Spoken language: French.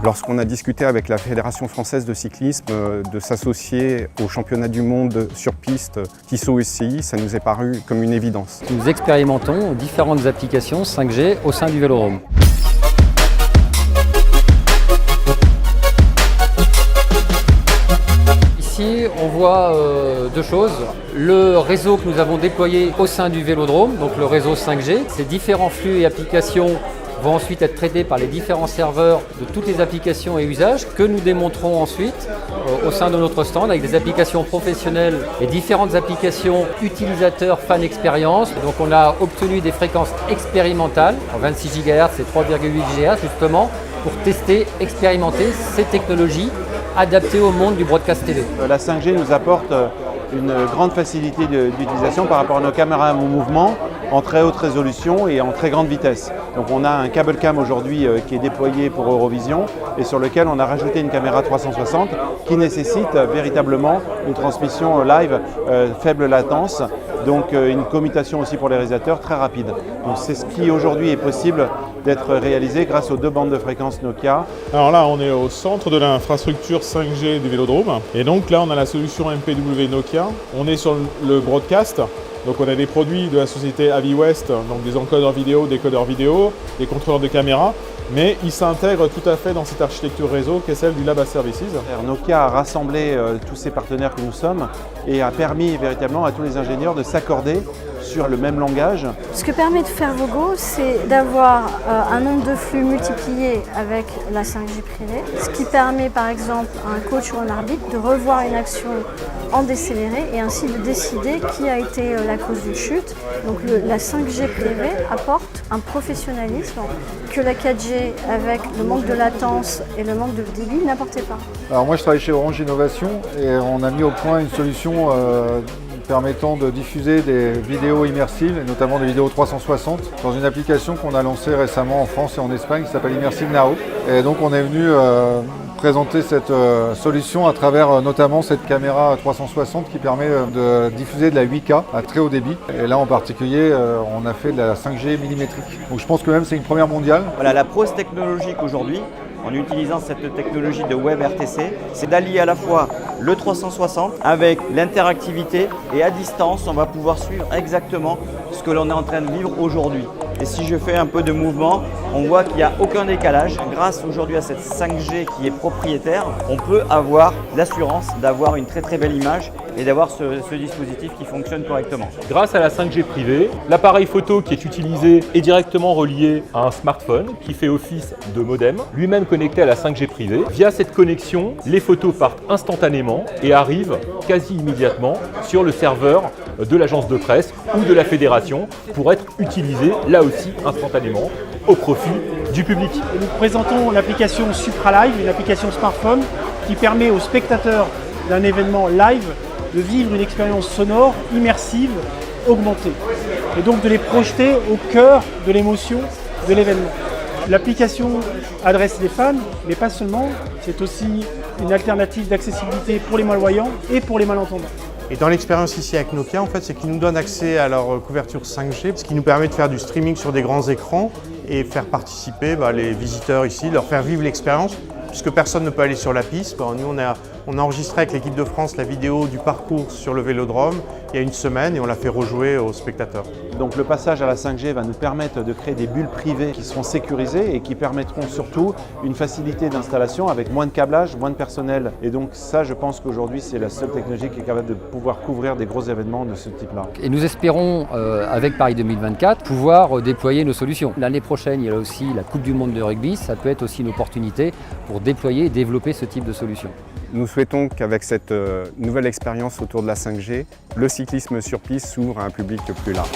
Lorsqu'on a discuté avec la Fédération française de cyclisme de s'associer au championnat du monde sur piste Tissot SCI, ça nous est paru comme une évidence. Nous expérimentons différentes applications 5G au sein du Vélodrome. Ici, on voit deux choses. Le réseau que nous avons déployé au sein du Vélodrome, donc le réseau 5G. Ces différents flux et applications vont ensuite être traités par les différents serveurs de toutes les applications et usages que nous démontrons ensuite au sein de notre stand avec des applications professionnelles et différentes applications utilisateurs fan expérience. Donc on a obtenu des fréquences expérimentales en 26 GHz et 3,8 GHz justement pour tester, expérimenter ces technologies adaptées au monde du broadcast TV. La 5G nous apporte une grande facilité d'utilisation par rapport à nos caméras en mouvement en très haute résolution et en très grande vitesse. Donc on a un câble cam aujourd'hui qui est déployé pour Eurovision et sur lequel on a rajouté une caméra 360 qui nécessite véritablement une transmission live faible latence, donc une commutation aussi pour les réalisateurs très rapide. Donc c'est ce qui aujourd'hui est possible d'être réalisé grâce aux 2 bandes de fréquences Nokia. Alors là, on est au centre de l'infrastructure 5G du Vélodrome. Et donc là, on a la solution MPW Nokia. On est sur le broadcast. Donc on a des produits de la société AVIwest, donc des encodeurs vidéo, des codeurs vidéo, des contrôleurs de caméra. Mais ils s'intègrent tout à fait dans cette architecture réseau qui est celle du Lab as Services. Nokia a rassemblé tous ces partenaires que nous sommes et a permis véritablement à tous les ingénieurs de s'accorder sur le même langage. Ce que permet de faire Vogo, c'est d'avoir un nombre de flux multiplié avec la 5G privée, ce qui permet par exemple à un coach ou un arbitre de revoir une action en décéléré et ainsi de décider qui a été la cause d'une chute. Donc la 5G privée apporte un professionnalisme que la 4G avec le manque de latence et le manque de débit n'apportait pas. Alors moi je travaille chez Orange Innovation et on a mis au point une solution permettant de diffuser des vidéos immersives, et notamment des vidéos 360, dans une application qu'on a lancée récemment en France et en Espagne qui s'appelle Immersive Now. Et donc on est venu présenter cette solution à travers notamment cette caméra 360 qui permet de diffuser de la 8K à très haut débit. Et là en particulier, on a fait de la 5G millimétrique. Donc je pense que même c'est une première mondiale. Voilà, la prouesse technologique aujourd'hui, en utilisant cette technologie de WebRTC, c'est d'allier à la fois le 360 avec l'interactivité et à distance, on va pouvoir suivre exactement ce que l'on est en train de vivre aujourd'hui. Et si je fais un peu de mouvement, on voit qu'il n'y a aucun décalage. Grâce aujourd'hui à cette 5G qui est propriétaire, on peut avoir l'assurance d'avoir une très très belle image et d'avoir ce dispositif qui fonctionne correctement. Grâce à la 5G privée, l'appareil photo qui est utilisé est directement relié à un smartphone qui fait office de modem, lui-même connecté à la 5G privée. Via cette connexion, les photos partent instantanément et arrivent quasi immédiatement sur le serveur de l'agence de presse ou de la fédération pour être utilisées là aussi instantanément au profit du public. Et nous présentons l'application SupraLive, une application smartphone qui permet aux spectateurs d'un événement live de vivre une expérience sonore, immersive, augmentée. Et donc de les projeter au cœur de l'émotion de l'événement. L'application adresse les fans, mais pas seulement, c'est aussi une alternative d'accessibilité pour les malvoyants et pour les malentendants. Et dans l'expérience ici avec Nokia, en fait, c'est qu'ils nous donnent accès à leur couverture 5G, ce qui nous permet de faire du streaming sur des grands écrans et faire participer les visiteurs ici, leur faire vivre l'expérience, puisque personne ne peut aller sur la piste. Nous, on a enregistré avec l'équipe de France la vidéo du parcours sur le Vélodrome il y a une semaine et on l'a fait rejouer aux spectateurs. Donc le passage à la 5G va nous permettre de créer des bulles privées qui seront sécurisées et qui permettront surtout une facilité d'installation avec moins de câblage, moins de personnel. Et donc ça, je pense qu'aujourd'hui, c'est la seule technologie qui est capable de pouvoir couvrir des gros événements de ce type-là. Et nous espérons, avec Paris 2024, pouvoir déployer nos solutions. L'année prochaine, il y a aussi la Coupe du Monde de rugby. Ça peut être aussi une opportunité pour déployer et développer ce type de solution. Nous souhaitons qu'avec cette nouvelle expérience autour de la 5G, le cyclisme sur piste s'ouvre à un public plus large.